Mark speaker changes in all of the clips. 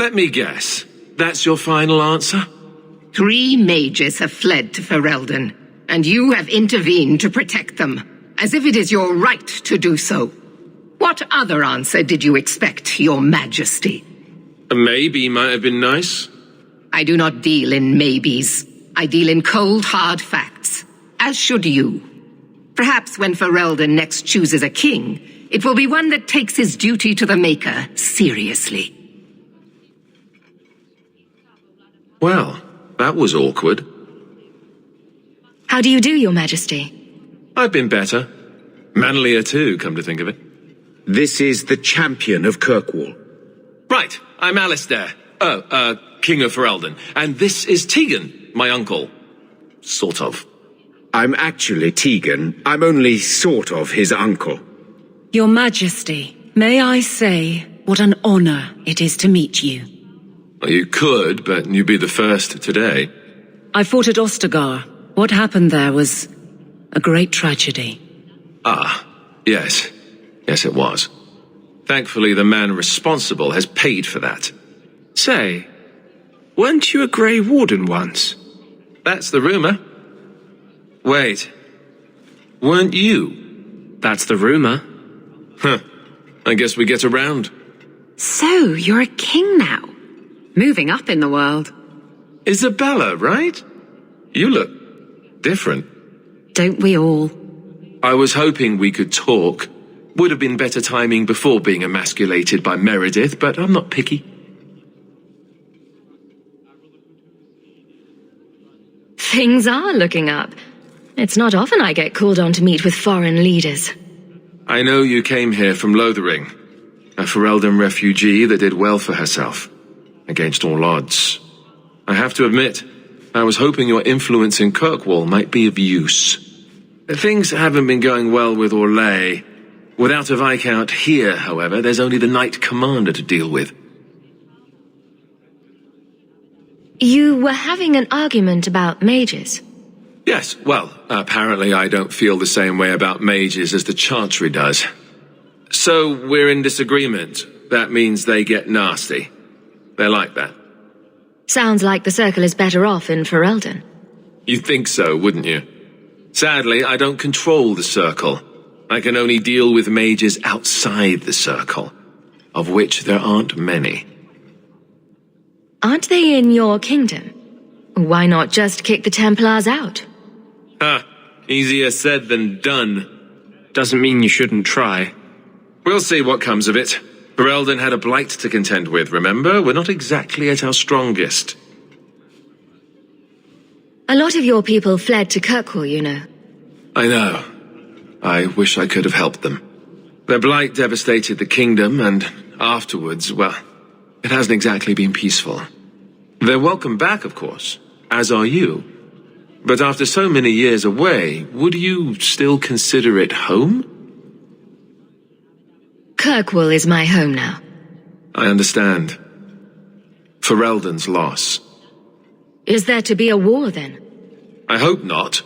Speaker 1: Let me guess. That's your final answer?
Speaker 2: 3 mages have fled to Ferelden, and you have intervened to protect them, as if it is your right to do so. What other answer did you expect, your majesty?
Speaker 1: A maybe might have been nice.
Speaker 2: I do not deal in maybes. I deal in cold, hard facts, as should you. Perhaps when Ferelden next chooses a king, it will be one that takes his duty to the Maker seriously.
Speaker 1: Well, that was awkward.
Speaker 3: How do you do, your majesty?
Speaker 1: I've been better. Manlier too, come to think of it.
Speaker 4: This is the champion of Kirkwall.
Speaker 1: Right, I'm Alistair. King of Ferelden. And this is Tegan, my uncle. Sort of.
Speaker 4: I'm actually Tegan. I'm only sort of his uncle.
Speaker 5: Your Majesty, may I say what an honor it is to meet you.
Speaker 1: Well, you could, but you'd be the first today.
Speaker 5: I fought at Ostagar. What happened there was a great tragedy.
Speaker 1: Ah, yes. Yes, it was. Thankfully, the man responsible has paid for that.
Speaker 6: Say, weren't you a Grey Warden once?
Speaker 1: That's the rumor. Wait. Weren't you?
Speaker 6: That's the rumor.
Speaker 1: Huh. I guess we get around.
Speaker 3: So, you're a king now. Moving up in the world.
Speaker 1: Isabella, right? You look different.
Speaker 3: Don't we all?
Speaker 1: I was hoping we could talk. Would have been better timing before being emasculated by Meredith, but I'm not picky.
Speaker 3: Things are looking up. It's not often I get called on to meet with foreign leaders.
Speaker 1: I know you came here from Lothering, a Ferelden refugee that did well for herself, against all odds. I have to admit, I was hoping your influence in Kirkwall might be of use. Things haven't been going well with Orlais. Without a Viscount here, however, there's only the Knight Commander to deal with.
Speaker 3: You were having an argument about mages.
Speaker 1: Yes, well, apparently I don't feel the same way about mages as the Chantry does. So we're in disagreement. That means they get nasty. They're like that.
Speaker 3: Sounds like the Circle is better off in Ferelden.
Speaker 1: You'd think so, wouldn't you? Sadly, I don't control the Circle. I can only deal with mages outside the Circle, of which there aren't many.
Speaker 3: Aren't they in your kingdom? Why not just kick the Templars out?
Speaker 1: Easier said than done.
Speaker 6: Doesn't mean you shouldn't try.
Speaker 1: We'll see what comes of it. Ferelden had a blight to contend with, remember? We're not exactly at our strongest.
Speaker 3: A lot of your people fled to Kirkwall, you know.
Speaker 1: I know. I wish I could have helped them. Their blight devastated the kingdom, and afterwards, well, it hasn't exactly been peaceful. They're welcome back, of course, as are you. But after so many years away, would you still consider it home?
Speaker 3: Kirkwall is my home now.
Speaker 1: I understand. Ferelden's loss.
Speaker 3: Is there to be a war, then?
Speaker 1: I hope not.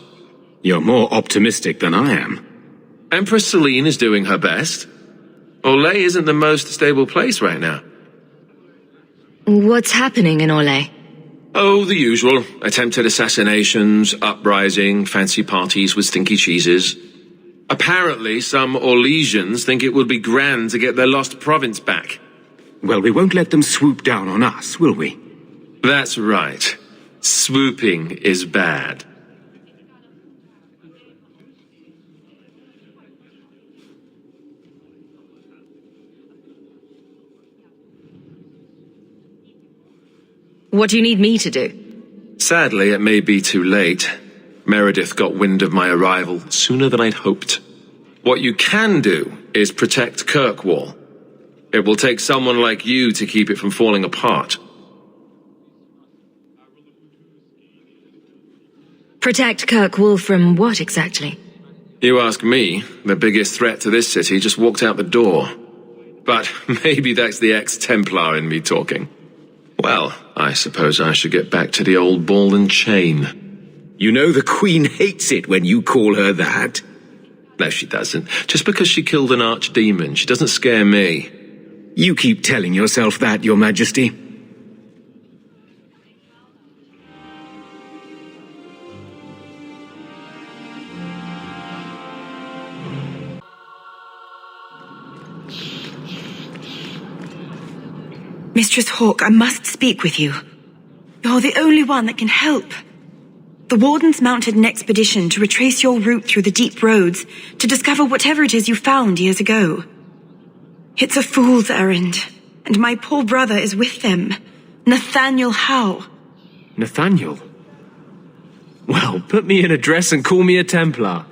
Speaker 4: You're more optimistic than I am.
Speaker 1: Empress Celine is doing her best. Orlais isn't the most stable place right now.
Speaker 3: What's happening in Orlais?
Speaker 1: Oh, the usual. Attempted assassinations, uprising, fancy parties with stinky cheeses. Apparently, some Orlesians think it would be grand to get their lost province back.
Speaker 4: Well, we won't let them swoop down on us, will we?
Speaker 1: That's right. Swooping is bad.
Speaker 3: What do you need me to do?
Speaker 1: Sadly, it may be too late. Meredith got wind of my arrival sooner than I'd hoped. What you can do is protect Kirkwall. It will take someone like you to keep it from falling apart.
Speaker 3: Protect Kirkwall from what exactly?
Speaker 1: You ask me, the biggest threat to this city just walked out the door. But maybe that's the ex-Templar in me talking. Well, I suppose I should get back to the old ball and chain.
Speaker 4: You know the Queen hates it when you call her that.
Speaker 1: No, she doesn't. Just because she killed an archdemon, she doesn't scare me.
Speaker 4: You keep telling yourself that, Your Majesty.
Speaker 5: Mistress Hawke, I must speak with you. You're the only one that can help. The Wardens mounted an expedition to retrace your route through the deep roads to discover whatever it is you found years ago. It's a fool's errand, and my poor brother is with them. Nathaniel Howe.
Speaker 6: Nathaniel? Well, put me in a dress and call me a Templar.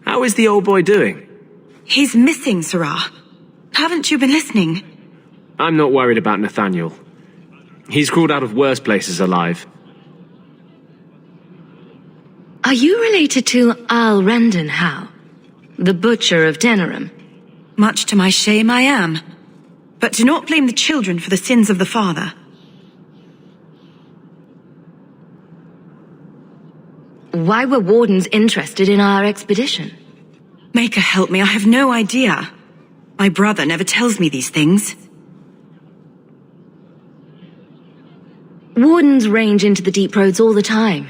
Speaker 6: How is the old boy doing?
Speaker 5: He's missing, Sirrah. Haven't you been listening?
Speaker 6: I'm not worried about Nathaniel. He's crawled out of worse places alive.
Speaker 3: Are you related to Al Rendon Howe, the butcher of Denerim?
Speaker 5: Much to my shame, I am. But do not blame the children for the sins of the father.
Speaker 3: Why were Wardens interested in our expedition?
Speaker 5: Maker help me, I have no idea. My brother never tells me these things.
Speaker 3: Wardens range into the deep roads all the time.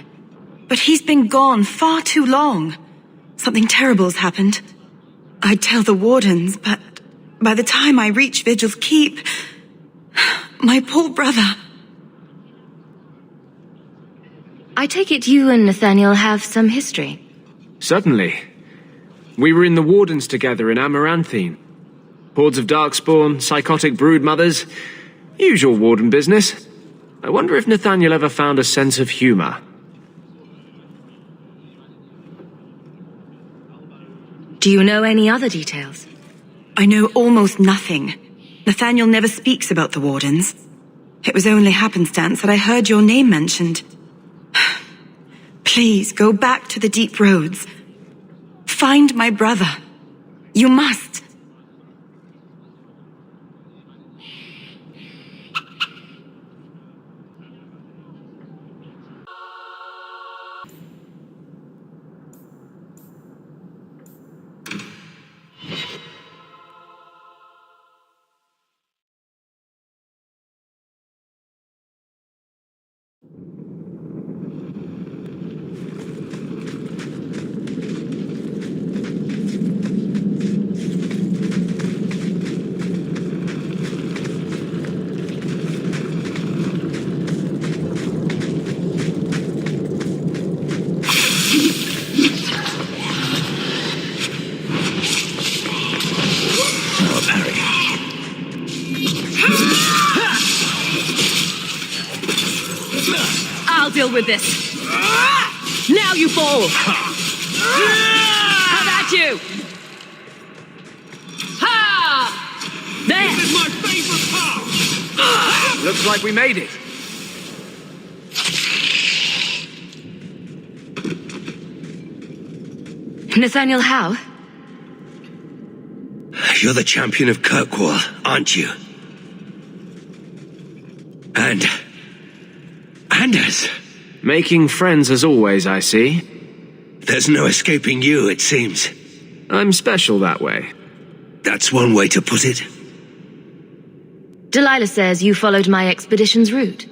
Speaker 5: But he's been gone far too long. Something terrible's happened. I'd tell the Wardens, but by the time I reach Vigil's Keep, my poor brother...
Speaker 3: I take it you and Nathaniel have some history.
Speaker 6: Certainly. We were in the Wardens together in Amaranthine. Hordes of Darkspawn, psychotic broodmothers. Usual Warden business. I wonder if Nathaniel ever found a sense of humor.
Speaker 3: Do you know any other details?
Speaker 5: I know almost nothing. Nathaniel never speaks about the Wardens. It was only happenstance that I heard your name mentioned. Please, go back to the deep roads. Find my brother. You must.
Speaker 3: I'll deal with this. Now you fall. How about you? Ha! There.
Speaker 4: This is my favorite part!
Speaker 6: Looks like we made it.
Speaker 3: Nathaniel Howe?
Speaker 4: You're the champion of Kirkwall, aren't you? And Anders.
Speaker 6: Making friends as always, I see.
Speaker 4: There's no escaping you, it seems.
Speaker 6: I'm special that way.
Speaker 4: That's one way to put it.
Speaker 3: Delilah says you followed my expedition's route.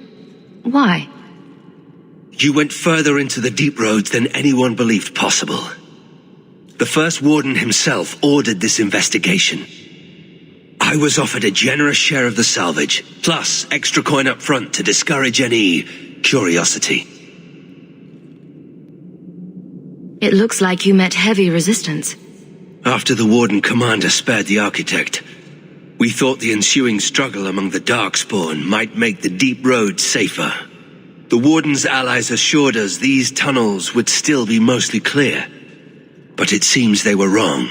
Speaker 3: Why?
Speaker 4: You went further into the deep roads than anyone believed possible. The first warden himself ordered this investigation. I was offered a generous share of the salvage, plus extra coin up front to discourage any curiosity.
Speaker 3: It looks like you met heavy resistance.
Speaker 4: After the warden commander spared the architect, we thought the ensuing struggle among the Darkspawn might make the deep roads safer. The warden's allies assured us these tunnels would still be mostly clear, but it seems they were wrong.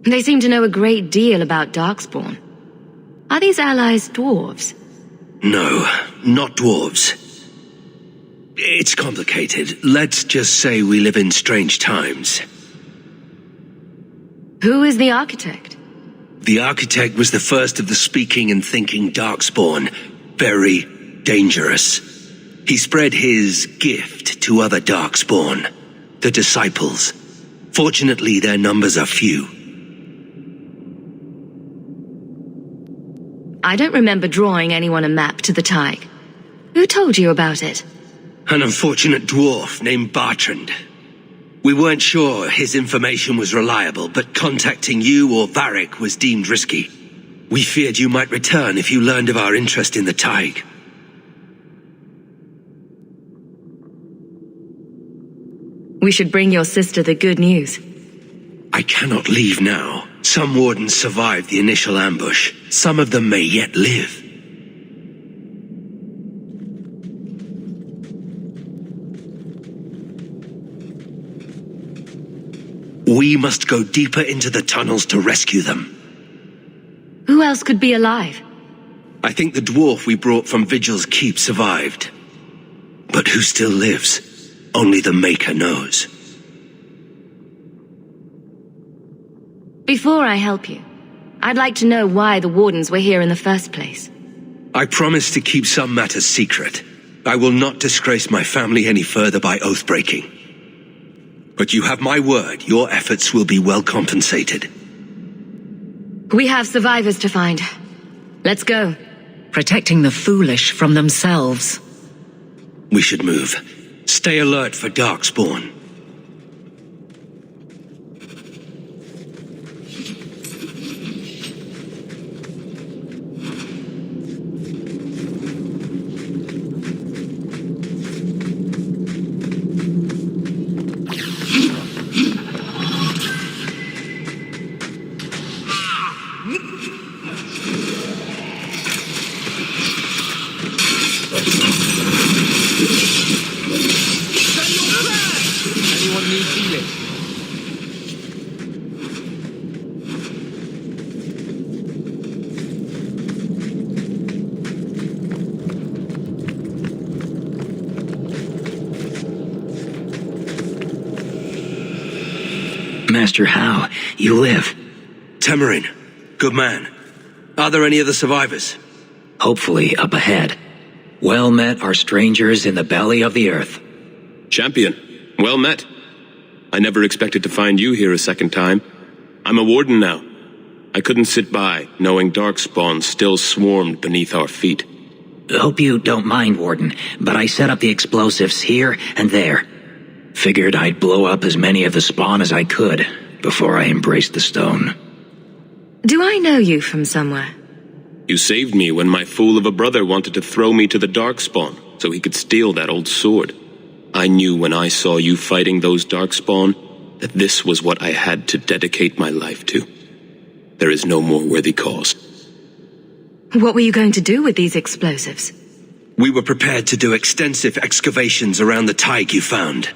Speaker 3: They seem to know a great deal about Darkspawn. Are these allies dwarves?
Speaker 4: No, not dwarves. It's complicated. Let's just say we live in strange times.
Speaker 3: Who is the architect?
Speaker 4: The architect was the first of the speaking and thinking Darkspawn. Very dangerous. He spread his gift to other Darkspawn, the Disciples. Fortunately, their numbers are few.
Speaker 3: I don't remember drawing anyone a map to the Tyke. Who told you about it?
Speaker 4: An unfortunate dwarf named Bartrand. We weren't sure his information was reliable, but contacting you or Varric was deemed risky. We feared you might return if you learned of our interest in the Tig.
Speaker 3: We should bring your sister the good news.
Speaker 4: I cannot leave now. Some wardens survived the initial ambush. Some of them may yet live. We must go deeper into the tunnels to rescue them.
Speaker 3: Who else could be alive?
Speaker 4: I think the dwarf we brought from Vigil's Keep survived. But who still lives? Only the Maker knows.
Speaker 3: Before I help you, I'd like to know why the Wardens were here in the first place.
Speaker 4: I promise to keep some matters secret. I will not disgrace my family any further by oath-breaking. But you have my word, your efforts will be well compensated.
Speaker 3: We have survivors to find. Let's go.
Speaker 7: Protecting the foolish from themselves.
Speaker 4: We should move. Stay alert for Darkspawn.
Speaker 8: Master How, you live.
Speaker 4: Temerin, good man. Are there any other survivors?
Speaker 8: Hopefully up ahead. Well met are strangers in the belly of the earth.
Speaker 1: Champion, well met. I never expected to find you here a second time. I'm a warden now. I couldn't sit by, knowing Darkspawn still swarmed beneath our feet.
Speaker 8: Hope you don't mind, Warden, but I set up the explosives here and there. Figured I'd blow up as many of the spawn as I could before I embraced the stone.
Speaker 3: Do I know you from somewhere?
Speaker 1: You saved me when my fool of a brother wanted to throw me to the Darkspawn so he could steal that old sword. I knew when I saw you fighting those Darkspawn that this was what I had to dedicate my life to. There is no more worthy cause.
Speaker 3: What were you going to do with these explosives?
Speaker 4: We were prepared to do extensive excavations around the Tig you found.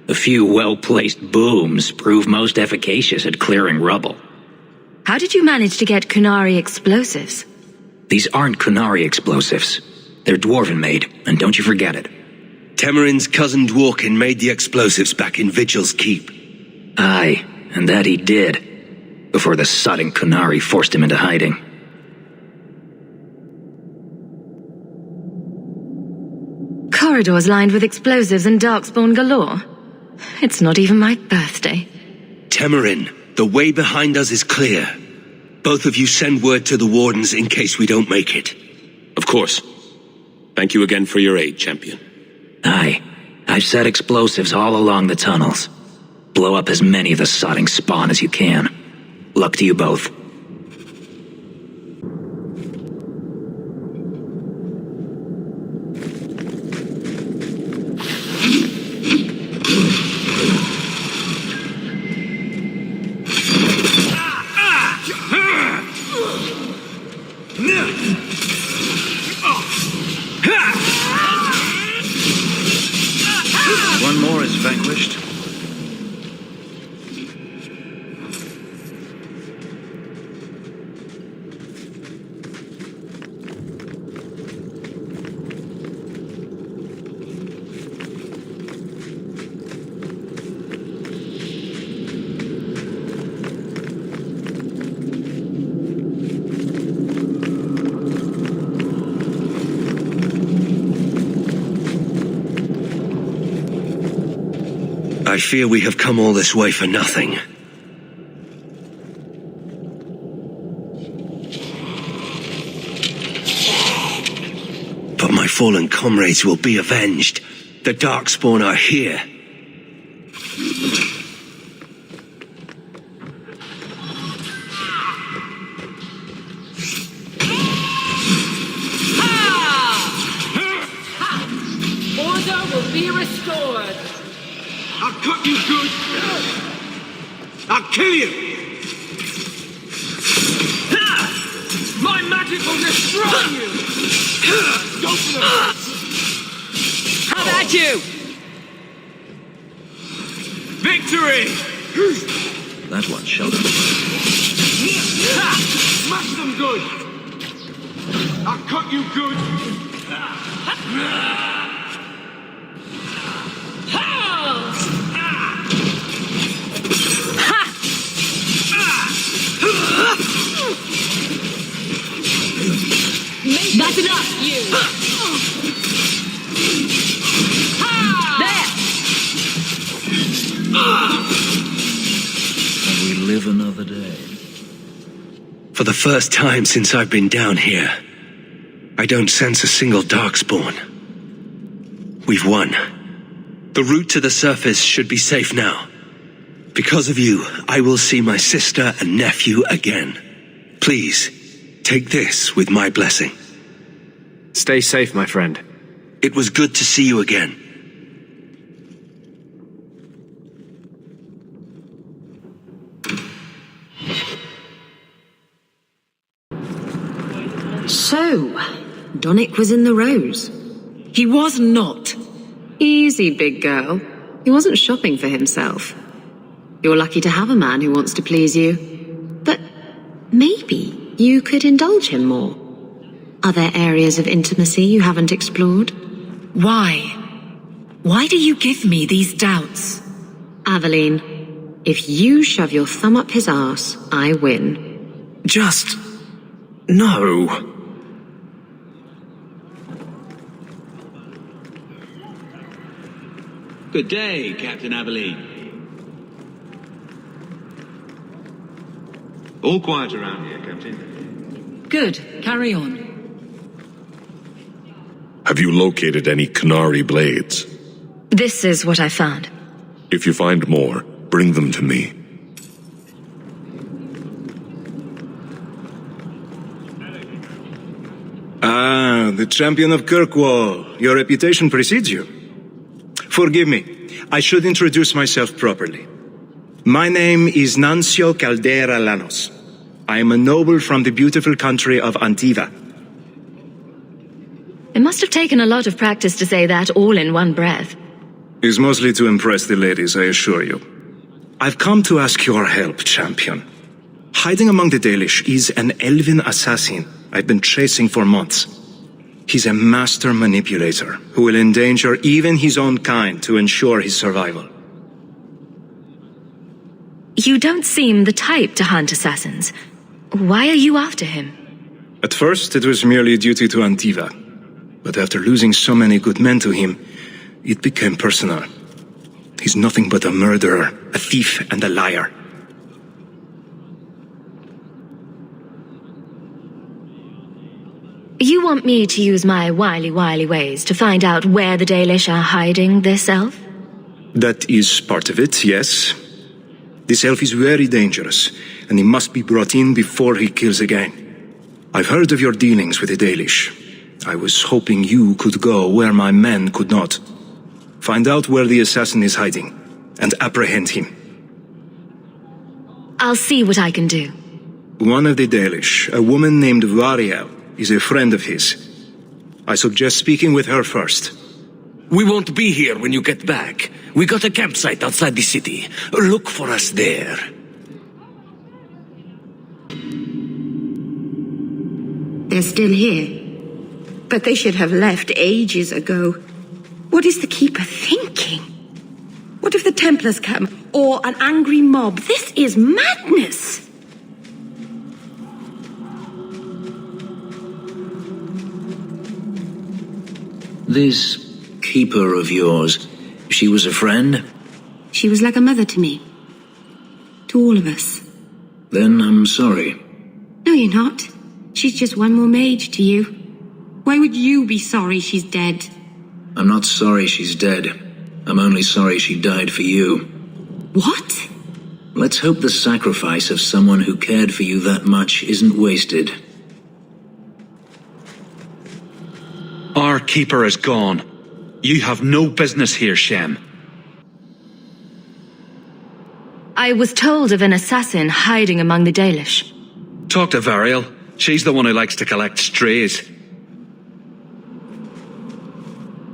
Speaker 8: A few well-placed booms prove most efficacious at clearing rubble.
Speaker 3: How did you manage to get Kunari explosives?
Speaker 8: These aren't Kunari explosives. They're Dwarven-made, and don't you forget it.
Speaker 4: Temerin's cousin Dworkin made the explosives back in Vigil's Keep.
Speaker 8: Aye, and that he did, before the sodding Kunari forced him into hiding.
Speaker 3: Corridors lined with explosives and Darkspawn galore. It's not even my birthday.
Speaker 4: Temerin, the way behind us is clear. Both of you send word to the Wardens in case we don't make it.
Speaker 1: Of course. Thank you again for your aid, Champion.
Speaker 8: Aye, I've set explosives all along the tunnels. Blow up as many of the sodding spawn as you can. Luck to you both.
Speaker 9: One more is vanquished.
Speaker 4: I fear we have come all this way for nothing. But my fallen comrades will be avenged. The Darkspawn are here.
Speaker 9: sword!
Speaker 10: I'll cut you good! I'll kill you!
Speaker 9: My magic will destroy you!
Speaker 10: Go for them!
Speaker 9: How about you?
Speaker 10: Victory!
Speaker 8: That one showed him.
Speaker 10: Smash them good! I'll cut you good!
Speaker 9: That's enough, you! There!
Speaker 8: And we live another day.
Speaker 4: For the first time since I've been down here, I don't sense a single Darkspawn. We've won. The route to the surface should be safe now. Because of you, I will see my sister and nephew again. Please, take this with my blessing.
Speaker 6: Stay safe, my friend.
Speaker 4: It was good to see you again.
Speaker 3: So, Donnic was in the Rose.
Speaker 7: He was not.
Speaker 3: Easy, big girl. He wasn't shopping for himself. You're lucky to have a man who wants to please you. But maybe you could indulge him more. Are there areas of intimacy you haven't explored?
Speaker 7: Why? Why do you give me these doubts?
Speaker 3: Aveline, if you shove your thumb up his arse, I win.
Speaker 6: Just... no.
Speaker 10: Good day, Captain Aveline. All quiet around here, Captain.
Speaker 7: Good. Carry on.
Speaker 11: Have you located any Canary blades?
Speaker 3: This is what I found.
Speaker 11: If you find more, bring them to me.
Speaker 12: Ah, the champion of Kirkwall. Your reputation precedes you. Forgive me. I should introduce myself properly. My name is Nancio Caldera Lanos. I am a noble from the beautiful country of Antiva.
Speaker 3: It must have taken a lot of practice to say that all in one breath.
Speaker 12: It's mostly to impress the ladies, I assure you. I've come to ask your help, champion. Hiding among the Dalish is an elven assassin I've been chasing for months. He's a master manipulator who will endanger even his own kind to ensure his survival.
Speaker 3: You don't seem the type to hunt assassins. Why are you after him?
Speaker 12: At first, it was merely duty to Antiva. But after losing so many good men to him, it became personal. He's nothing but a murderer, a thief, and a liar.
Speaker 3: You want me to use my wily ways to find out where the Dalish are hiding this elf?
Speaker 12: That is part of it, yes. This elf is very dangerous, and he must be brought in before he kills again. I've heard of your dealings with the Dalish. I was hoping you could go where my men could not. Find out where the assassin is hiding, and apprehend him.
Speaker 3: I'll see what I can do.
Speaker 12: One of the Dalish, a woman named Variel, is a friend of his. I suggest speaking with her first.
Speaker 13: We won't be here when you get back. We got a campsite outside the city. Look for us there.
Speaker 5: They're still here. But they should have left ages ago. What is the Keeper thinking? What if the Templars come? Or an angry mob? This is madness!
Speaker 8: This keeper of yours, she was a friend?
Speaker 5: She was like a mother to me. To all of us.
Speaker 8: Then I'm sorry.
Speaker 5: No, you're not. She's just one more mage to you. Why would you be sorry she's dead?
Speaker 8: I'm not sorry she's dead. I'm only sorry she died for you.
Speaker 5: What?
Speaker 8: Let's hope the sacrifice of someone who cared for you that much isn't wasted.
Speaker 4: Our keeper is gone.
Speaker 14: You have no business here, Shem.
Speaker 15: I was told of an assassin hiding among the Dalish.
Speaker 14: Talk to Variel. She's the one who likes to collect strays.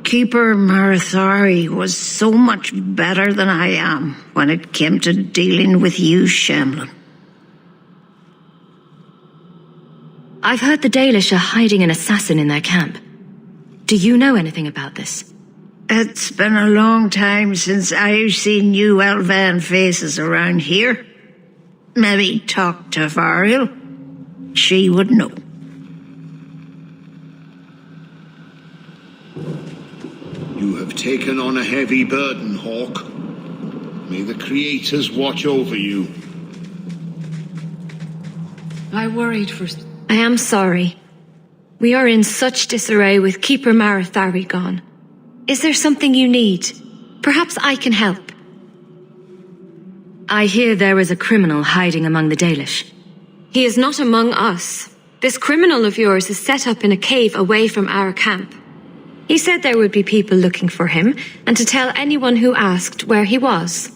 Speaker 16: Keeper Marathari was so much better than I am when it came to dealing with you, Shemlin.
Speaker 15: I've heard the Dalish are hiding an assassin in their camp. Do you know anything about this?
Speaker 16: It's been a long time since I've seen new Elvan faces around here. Maybe talk to Variel. She would know.
Speaker 10: You have taken on a heavy burden, Hawk. May the Creators watch over you.
Speaker 3: I worried for...
Speaker 15: I am sorry. We are in such disarray with Keeper Marathari gone. Is there something you need? Perhaps I can help. I hear there is a criminal hiding among the Dalish.
Speaker 3: He is not among us. This criminal of yours is set up in a cave away from our camp. He said there would be people looking for him, and to tell anyone who asked where he was.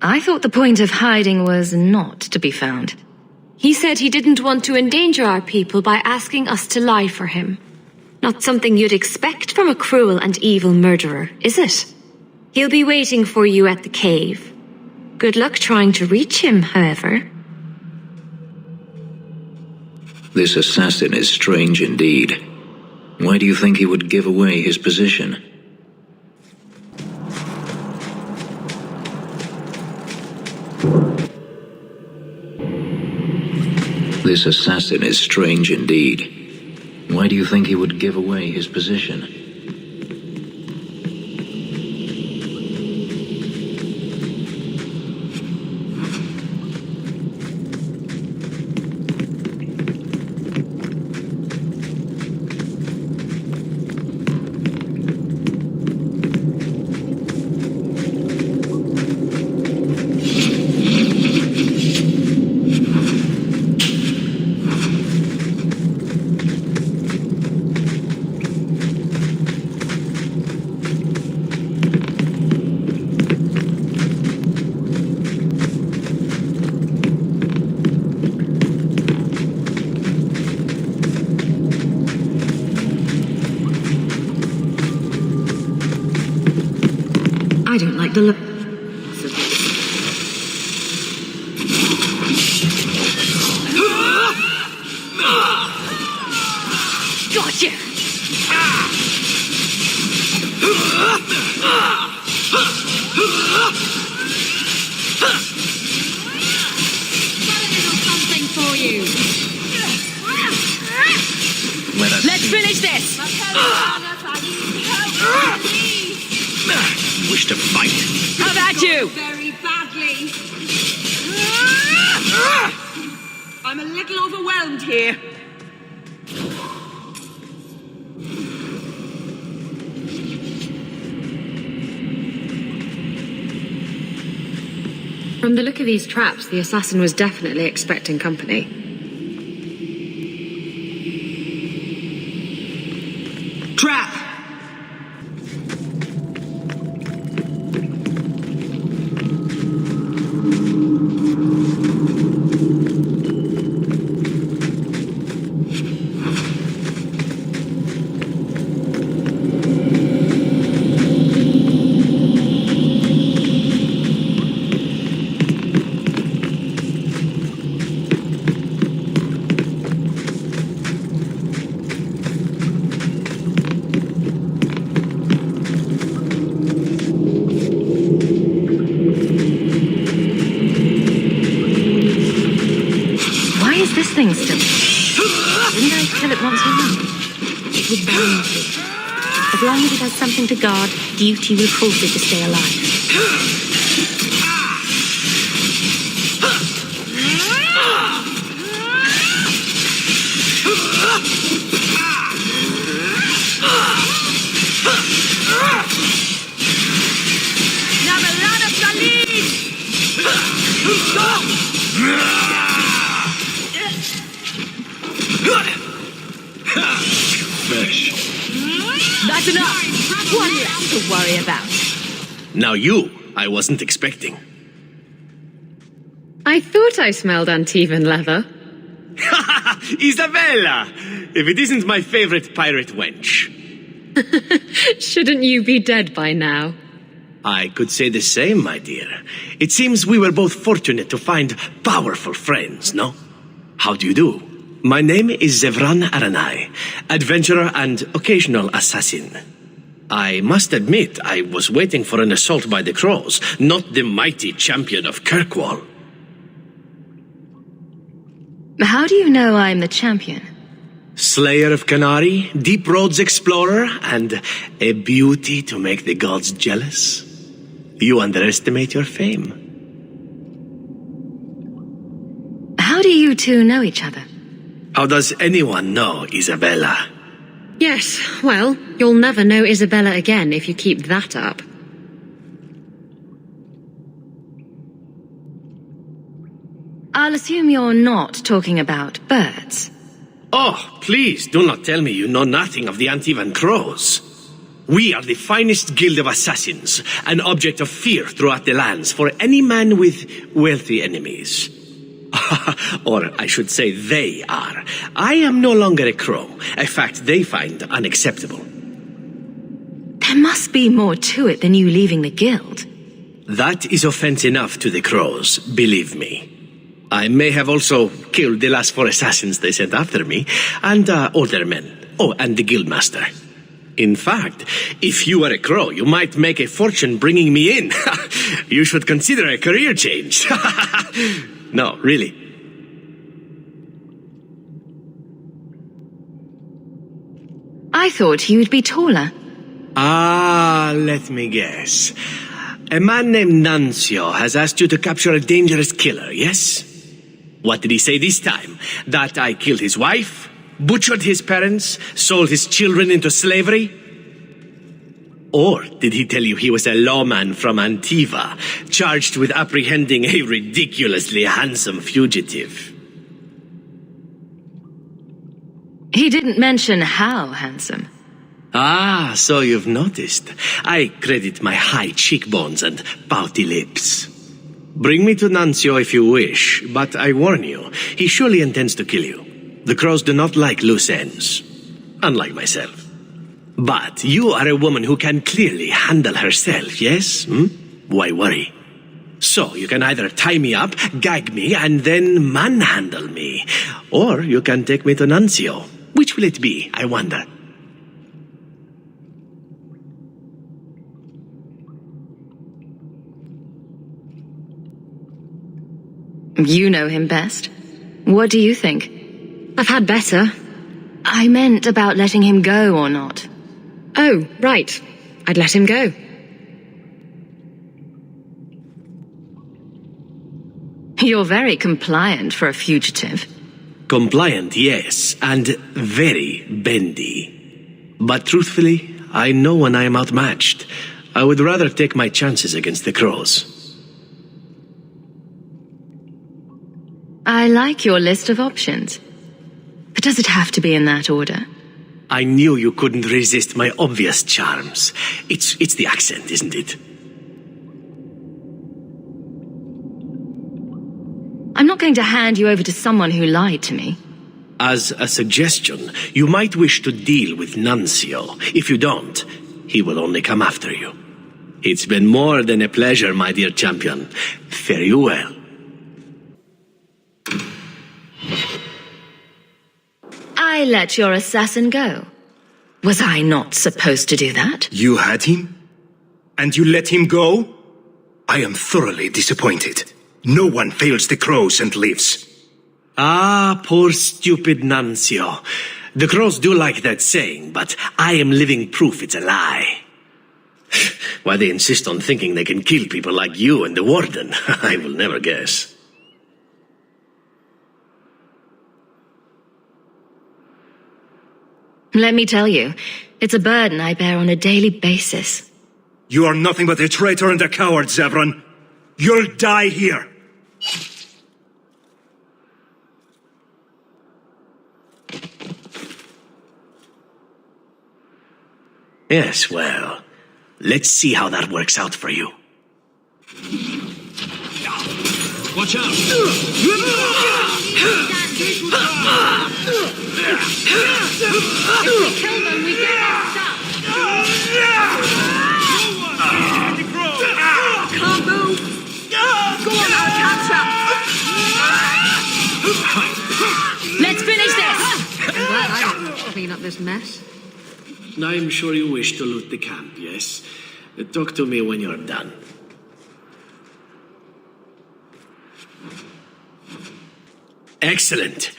Speaker 15: I thought the point of hiding was not to be found.
Speaker 3: He said he didn't want to endanger our people by asking us to lie for him. Not something you'd expect from a cruel and evil murderer, is it? He'll be waiting for you at the cave. Good luck trying to reach him, however.
Speaker 8: This assassin is strange indeed. Why do you think he would give away his position? This assassin is strange indeed. Why do you think he would give away his position?
Speaker 3: I don't like the look.
Speaker 9: Gotcha!
Speaker 3: Something for you.
Speaker 9: Let's finish this!
Speaker 4: You wish to fight?
Speaker 9: How about you?
Speaker 5: Very badly. I'm a little overwhelmed here.
Speaker 3: From the look of these traps, the assassin was definitely expecting company.
Speaker 5: Trap!
Speaker 15: This thing still. Didn't I kill it once or not? It was bound to. As long as it has something to guard, duty will force it to stay alive.
Speaker 9: Now the land of Salid!
Speaker 10: Fish.
Speaker 9: That's enough! One less to worry about.
Speaker 13: Now you, I wasn't expecting.
Speaker 3: I thought I smelled uneven leather.
Speaker 13: Isabella! If it isn't my favorite pirate wench.
Speaker 3: Shouldn't you be dead by now?
Speaker 13: I could say the same, my dear. It seems we were both fortunate to find powerful friends, no? How do you do? My name is Zevran Aranai, adventurer and occasional assassin. I must admit, I was waiting for an assault by the Crows, not the mighty champion of Kirkwall.
Speaker 15: How do you know I'm the champion?
Speaker 13: Slayer of Canary, Deep Roads Explorer, and a beauty to make the gods jealous. You underestimate your fame.
Speaker 15: How do you two know each other?
Speaker 13: How does anyone know Isabella?
Speaker 3: Yes, well, you'll never know Isabella again if you keep that up.
Speaker 15: I'll assume you're not talking about birds.
Speaker 13: Oh, please, do not tell me you know nothing of the Antivan Crows. We are the finest guild of assassins, an object of fear throughout the lands for any man with wealthy enemies. Or I should say they are. I am no longer a crow, a fact they find unacceptable.
Speaker 15: There must be more to it than you leaving the guild.
Speaker 13: That is offense enough to the crows, believe me. I may have also killed the last 4 assassins they sent after me, and older men. Oh, and the guildmaster. In fact, if you were a crow, you might make a fortune bringing me in. You should consider a career change. No, really.
Speaker 15: I thought you'd be taller.
Speaker 13: Ah, let me guess. A man named Nuncio has asked you to capture a dangerous killer, yes? What did he say this time? That I killed his wife, butchered his parents, sold his children into slavery? Or did he tell you he was a lawman from Antiva, charged with apprehending a ridiculously handsome fugitive?
Speaker 15: He didn't mention how handsome.
Speaker 13: Ah, so you've noticed. I credit my high cheekbones and pouty lips. Bring me to Nuncio if you wish, but I warn you, he surely intends to kill you. The crows do not like loose ends, unlike myself. But you are a woman who can clearly handle herself, yes? Why worry? So you can either tie me up, gag me, and then manhandle me. Or you can take me to Nuncio. Which will it be, I wonder?
Speaker 15: You know him best. What do you think?
Speaker 3: I've had better.
Speaker 15: I meant about letting him go or not.
Speaker 3: Oh, right. I'd let him go.
Speaker 15: You're very compliant for a fugitive.
Speaker 13: Compliant, yes, and very bendy. But truthfully, I know when I am outmatched. I would rather take my chances against the crows.
Speaker 15: I like your list of options. But does it have to be in that order?
Speaker 13: I knew you couldn't resist my obvious charms. It's the accent, isn't it?
Speaker 15: I'm not going to hand you over to someone who lied to me.
Speaker 13: As a suggestion, you might wish to deal with Nuncio. If you don't, he will only come after you. It's been more than a pleasure, my dear champion. Fare you well.
Speaker 15: I let your assassin go. Was I not supposed to do that?
Speaker 12: You had him? And you let him go? I am thoroughly disappointed. No one fails the crows and lives.
Speaker 13: Ah, poor stupid Nuncio. The crows do like that saying, but I am living proof it's a lie. Why they insist on thinking they can kill people like you and the warden, I will never guess.
Speaker 15: Let me tell you, it's a burden I bear on a daily basis.
Speaker 12: You are nothing but a traitor and a coward, Zevran. You'll die here.
Speaker 13: Yes, well, let's see how that works out for you.
Speaker 14: Watch out!
Speaker 15: If we kill them, we get our stuff.
Speaker 2: Can't move! Go on, I'll catch up!
Speaker 15: Let's finish this!
Speaker 3: I'm glad I don't clean up this mess.
Speaker 13: I'm sure you wish to loot the camp, yes? Talk to me when you're done. Excellent.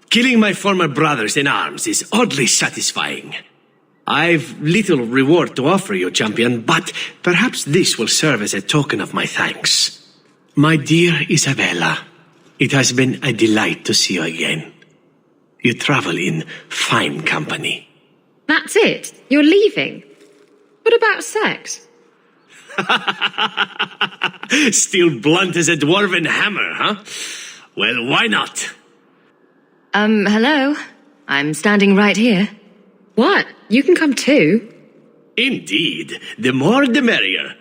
Speaker 13: Killing my former brothers in arms is oddly satisfying. I've little reward to offer you, champion, but perhaps this will serve as a token of my thanks. My dear Isabella, it has been a delight to see you again. You travel in fine company.
Speaker 3: That's it? You're leaving? What about sex?
Speaker 13: Still blunt as a dwarven hammer, huh? Well, why not?
Speaker 3: Hello? I'm standing right here. What? You can come too?
Speaker 13: Indeed. The more the merrier.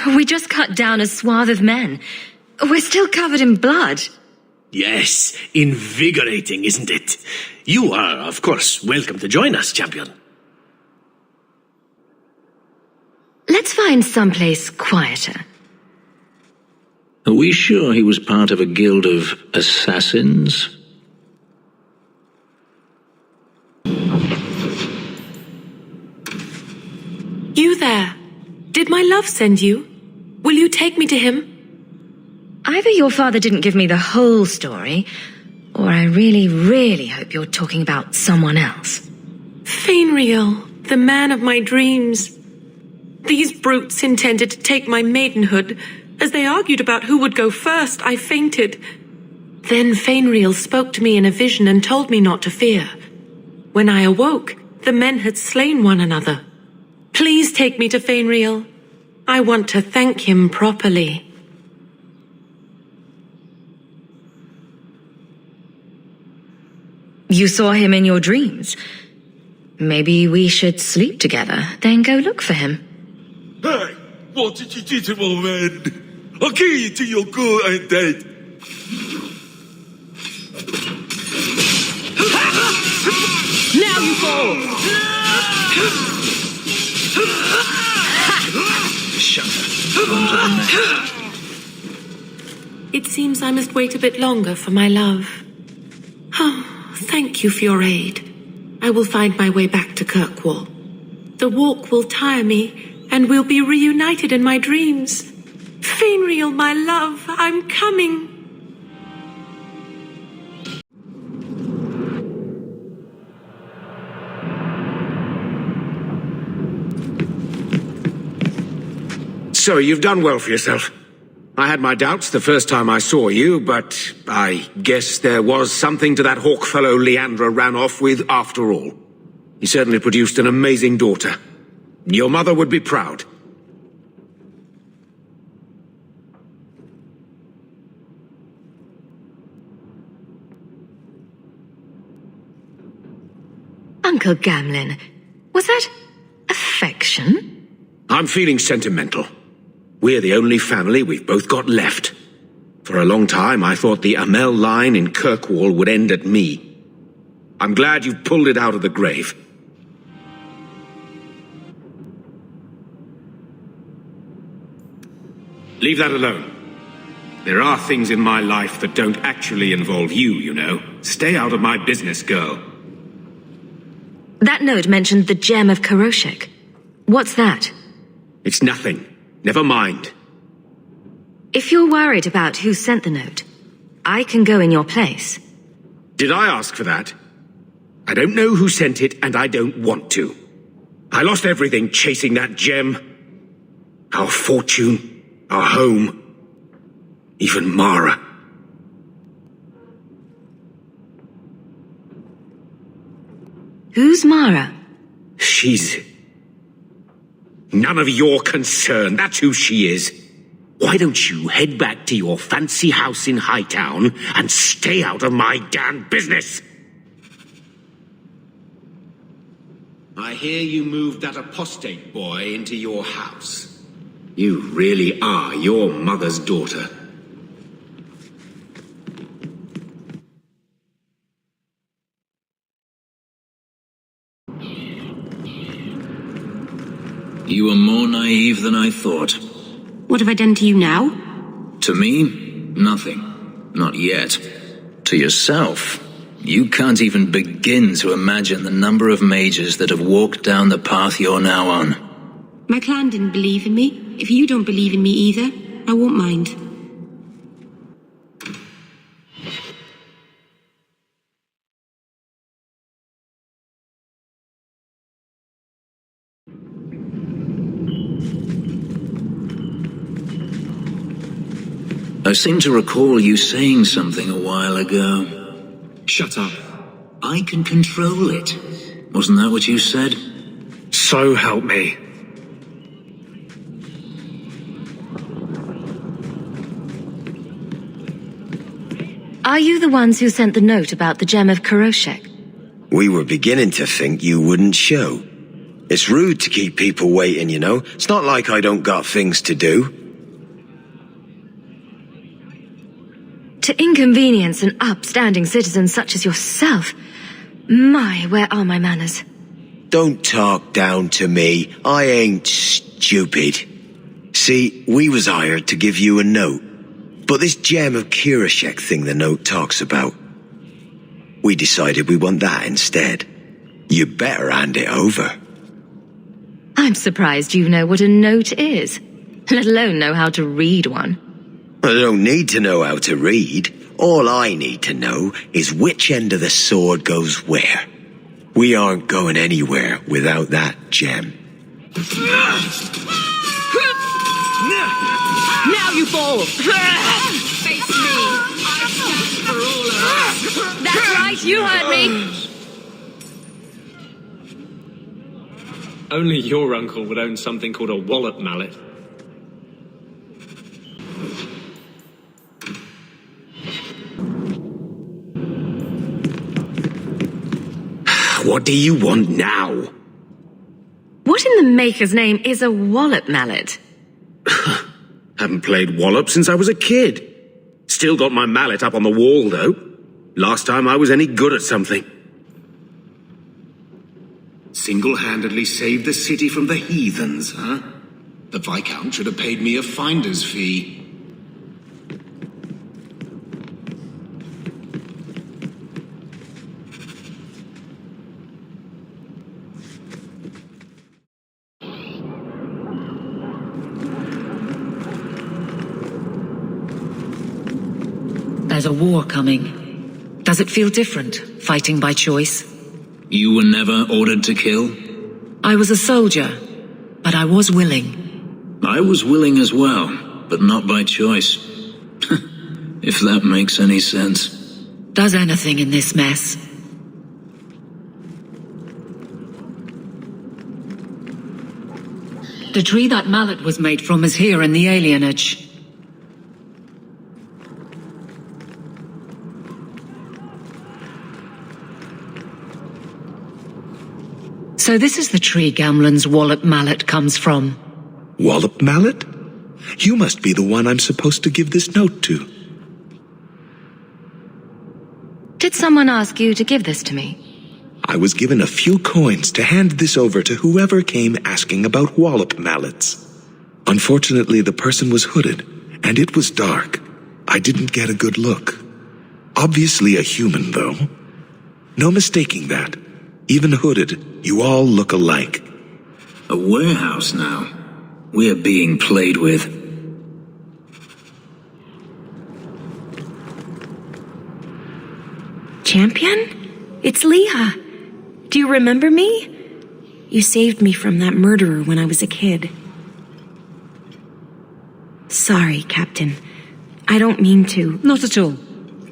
Speaker 3: We just cut down a swath of men. We're still covered in blood.
Speaker 13: Yes, invigorating, isn't it? You are, of course, welcome to join us, champion.
Speaker 3: Let's find someplace quieter.
Speaker 8: Are we sure he was part of a guild of assassins?
Speaker 17: You there. Did my love send you? Will you take me to him?
Speaker 3: Either your father didn't give me the whole story, or I really, really hope you're talking about someone else.
Speaker 17: Fainriel, the man of my dreams. These brutes intended to take my maidenhood. As they argued about who would go first, I fainted. Then Fainriel spoke to me in a vision and told me not to fear. When I awoke, the men had slain one another. Please take me to Fainriel. I want to thank him properly.
Speaker 3: You saw him in your dreams. Maybe we should sleep together, then go look for him.
Speaker 11: Hey, what did you do to my men? I'll kill you till you're good and dead.
Speaker 9: Now you fall!
Speaker 8: Shut up. On to the next.
Speaker 17: It seems I must wait a bit longer for my love. Oh, thank you for your aid. I will find my way back to Kirkwall. The walk will tire me, and we'll be reunited in my dreams. Fainriel, my love, I'm coming.
Speaker 12: So you've done well for yourself. I had my doubts the first time I saw you, but I guess there was something to that hawk fellow Leandra ran off with after all. He certainly produced an amazing daughter. Your mother would be proud.
Speaker 3: Uncle Gamlin, was that affection?
Speaker 12: I'm feeling sentimental. We're the only family we've both got left. For a long time, I thought the Amel line in Kirkwall would end at me. I'm glad you've pulled it out of the grave. Leave that alone. There are things in my life that don't actually involve you, you know. Stay out of my business, girl.
Speaker 3: That note mentioned the gem of Karoshek. What's that?
Speaker 12: It's nothing. Never mind.
Speaker 3: If you're worried about who sent the note, I can go in your place.
Speaker 12: Did I ask for that? I don't know who sent it, and I don't want to. I lost everything chasing that gem. Our fortune, our home, even Mara.
Speaker 3: Who's Mara?
Speaker 12: She's... none of your concern. That's who she is. Why don't you head back to your fancy house in Hightown and stay out of my damn business?
Speaker 18: I hear you moved that apostate boy into your house.
Speaker 12: You really are your mother's daughter.
Speaker 8: You were more naive than I thought.
Speaker 3: What have I done to you now?
Speaker 8: To me, nothing. Not yet. To yourself, you can't even begin to imagine the number of mages that have walked down the path you're now on.
Speaker 3: My clan didn't believe in me. If you don't believe in me either, I won't mind.
Speaker 8: I seem to recall you saying something a while ago.
Speaker 12: Shut up.
Speaker 8: I can control it. Wasn't that what you said?
Speaker 12: So help me.
Speaker 15: Are you the ones who sent the note about the gem of Kuroshek?
Speaker 4: We were beginning to think you wouldn't show. It's rude to keep people waiting, you know. It's not like I don't got things to do.
Speaker 15: To inconvenience an upstanding citizen such as yourself. My, where are my manners?
Speaker 4: Don't talk down to me. I ain't stupid. See, we was hired to give you a note. But this gem of Kuroshek thing the note talks about, we decided we want that instead. You better hand it over.
Speaker 15: I'm surprised you know what a note is, let alone know how to read one.
Speaker 4: I don't need to know how to read. All I need to know is which end of the sword goes where. We aren't going anywhere without that gem.
Speaker 9: Now you fall! Face me! I stand for all of us!
Speaker 15: That's right, you heard me!
Speaker 6: Only your uncle would own something called a wallop mallet.
Speaker 12: What do you want now?
Speaker 15: What in the maker's name is a wallop mallet?
Speaker 12: Haven't played wallop since I was a kid. Still got my mallet up on the wall, though. Last time I was any good at something. Single-handedly saved the city from the heathens, huh? The Viscount should have paid me a finder's fee.
Speaker 7: There's a war coming. Does it feel different, fighting by choice?
Speaker 8: You were never ordered to kill?
Speaker 7: I was a soldier, but I was willing.
Speaker 8: I was willing as well, but not by choice. If that makes any sense.
Speaker 7: Does anything in this mess? The tree that mallet was made from is here in the alienage. So this is the tree Gamlen's wallop mallet comes from.
Speaker 12: Wallop mallet? You must be the one I'm supposed to give this note to.
Speaker 15: Did someone ask you to give this to me?
Speaker 12: I was given a few coins to hand this over to whoever came asking about wallop mallets. Unfortunately, the person was hooded, and it was dark. I didn't get a good look. Obviously a human, though. No mistaking that. Even hooded, you all look alike.
Speaker 8: A warehouse now. We're being played with.
Speaker 5: Champion? It's Leah. Do you remember me? You saved me from that murderer when I was a kid. Sorry, Captain. I don't mean to.
Speaker 7: Not at all.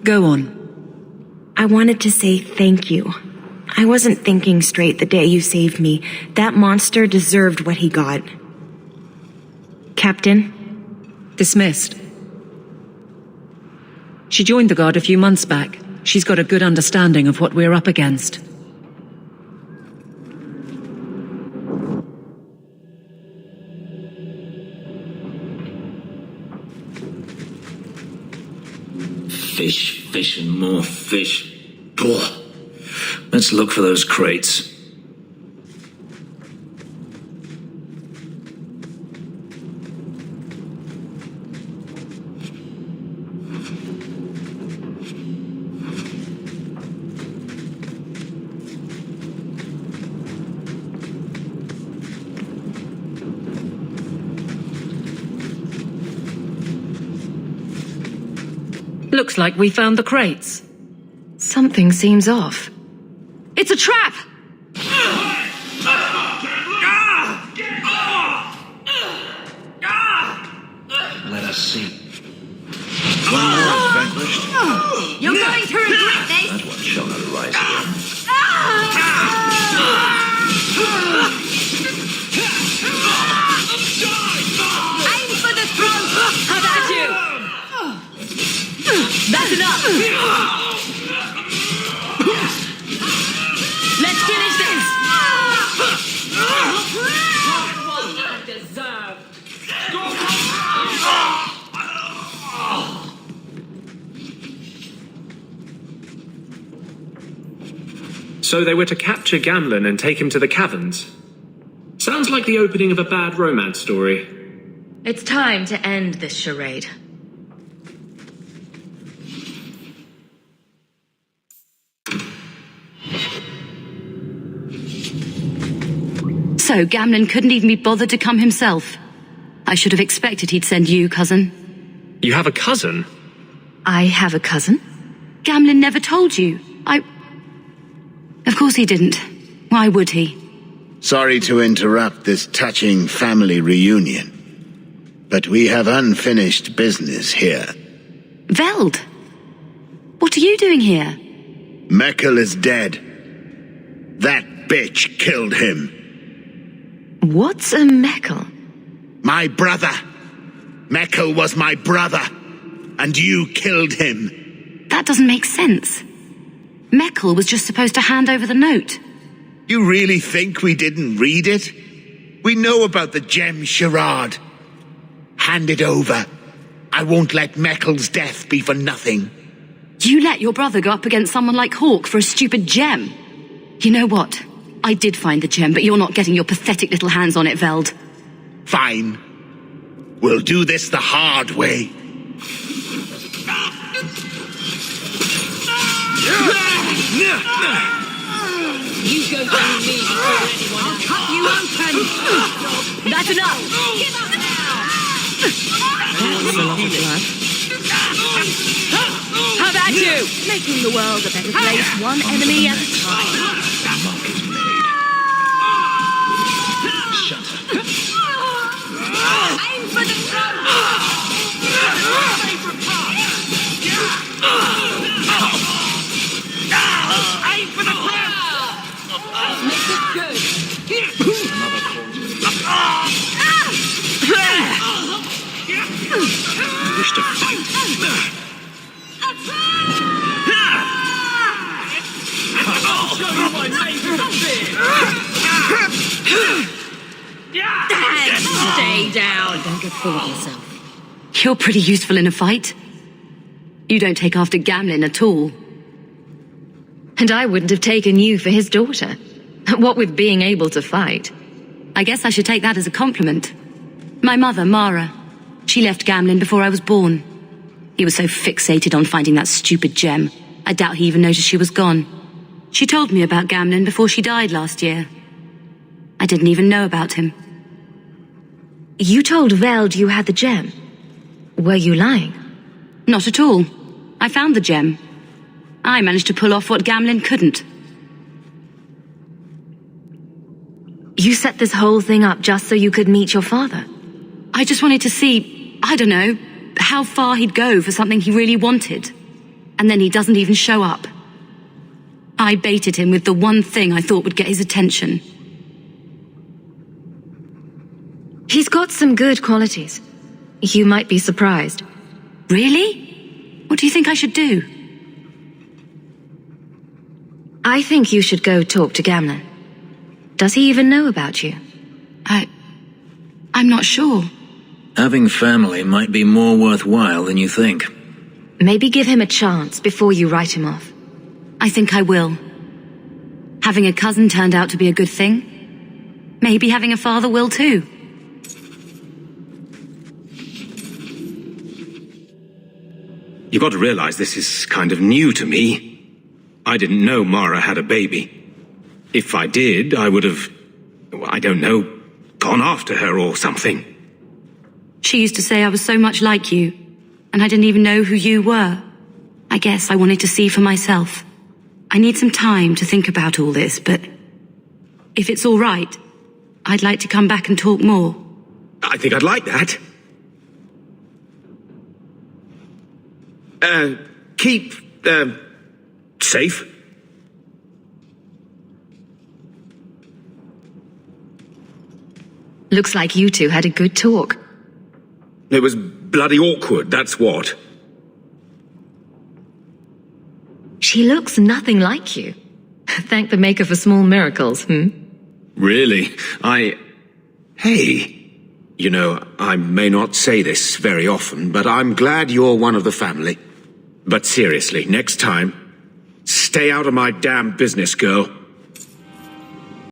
Speaker 7: Go on.
Speaker 5: I wanted to say thank you. I wasn't thinking straight the day you saved me. That monster deserved what he got. Captain?
Speaker 7: Dismissed. She joined the Guard a few months back. She's got a good understanding of what we're up against.
Speaker 8: Fish and more fish. Ugh. Let's look for those crates.
Speaker 7: Looks like we found the crates.
Speaker 3: Something seems off.
Speaker 7: It's a trap!
Speaker 8: Let us see.
Speaker 10: One more is vanquished.
Speaker 3: You're going to regret this!
Speaker 8: That one shall not arise again.
Speaker 3: Aim for the throat!
Speaker 7: How about you? That's enough! Let's finish this!
Speaker 6: So they were to capture Gamlen and take him to the caverns. Sounds like the opening of a bad romance story.
Speaker 15: It's time to end this charade.
Speaker 19: So Gamlen couldn't even be bothered to come himself. I should have expected he'd send you, cousin.
Speaker 6: You have a cousin?
Speaker 19: I have a cousin? Gamlen never told you. Of course he didn't. Why would he?
Speaker 10: Sorry to interrupt this touching family reunion, but we have unfinished business here.
Speaker 19: Veld! What are you doing here?
Speaker 10: Meckel is dead. That bitch killed him.
Speaker 3: What's a Meckel?
Speaker 10: My brother. Meckel was my brother, and you killed him.
Speaker 19: That doesn't make sense. Meckel was just supposed to hand over the note.
Speaker 10: You really think we didn't read it? We know about the gem charade. Hand it over. I won't let Meckel's death be for nothing.
Speaker 19: You let your brother go up against someone like Hawk for a stupid gem. You know what? I did find the gem, but you're not getting your pathetic little hands on it, Veld.
Speaker 10: Fine. We'll do this the hard way.
Speaker 7: You go through me before anyone else. Cut you open! That's enough! Give up now!
Speaker 3: That's a lot of blood.
Speaker 7: How about you?
Speaker 15: Making the world a better place, one enemy at a time.
Speaker 8: The mark is made. Shut up.
Speaker 7: Aim for the throat! Aim for the throat! Make it good!
Speaker 8: You wish to fight?
Speaker 15: Stay down. Don't get full of yourself.
Speaker 19: You're pretty useful in a fight. You don't take after Gamlen at all.
Speaker 3: And I wouldn't have taken you for his daughter. What with being able to fight.
Speaker 19: I guess I should take that as a compliment. My mother, Mara, she left Gamlen before I was born. He was so fixated on finding that stupid gem, I doubt he even noticed she was gone. She told me about Gamlen before she died last year. I didn't even know about him.
Speaker 3: You told Veld you had the gem. Were you lying?
Speaker 19: Not at all. I found the gem. I managed to pull off what Gamlen couldn't.
Speaker 3: You set this whole thing up just so you could meet your father?
Speaker 19: I just wanted to see, I don't know, how far he'd go for something he really wanted. And then he doesn't even show up. I baited him with the one thing I thought would get his attention.
Speaker 3: He's got some good qualities. You might be surprised.
Speaker 19: Really? What do you think I should do?
Speaker 3: I think you should go talk to Gamlen. Does he even know about you?
Speaker 19: I'm not sure.
Speaker 8: Having family might be more worthwhile than you think.
Speaker 15: Maybe give him a chance before you write him off.
Speaker 19: I think I will. Having a cousin turned out to be a good thing. Maybe having a father will too.
Speaker 12: You got to realize this is kind of new to me. I didn't know Mara had a baby. If I did, I would have, I don't know, gone after her or something.
Speaker 19: She used to say I was so much like you, and I didn't even know who you were. I guess I wanted to see for myself. I need some time to think about all this, but if it's all right, I'd like to come back and talk more.
Speaker 12: I think I'd like that. Keep, safe.
Speaker 15: Looks like you two had a good talk.
Speaker 12: It was bloody awkward, that's what.
Speaker 15: She looks nothing like you. Thank the Maker for small miracles,
Speaker 12: Really? Hey. You know, I may not say this very often, but I'm glad you're one of the family. But seriously, next time, stay out of my damn business, girl.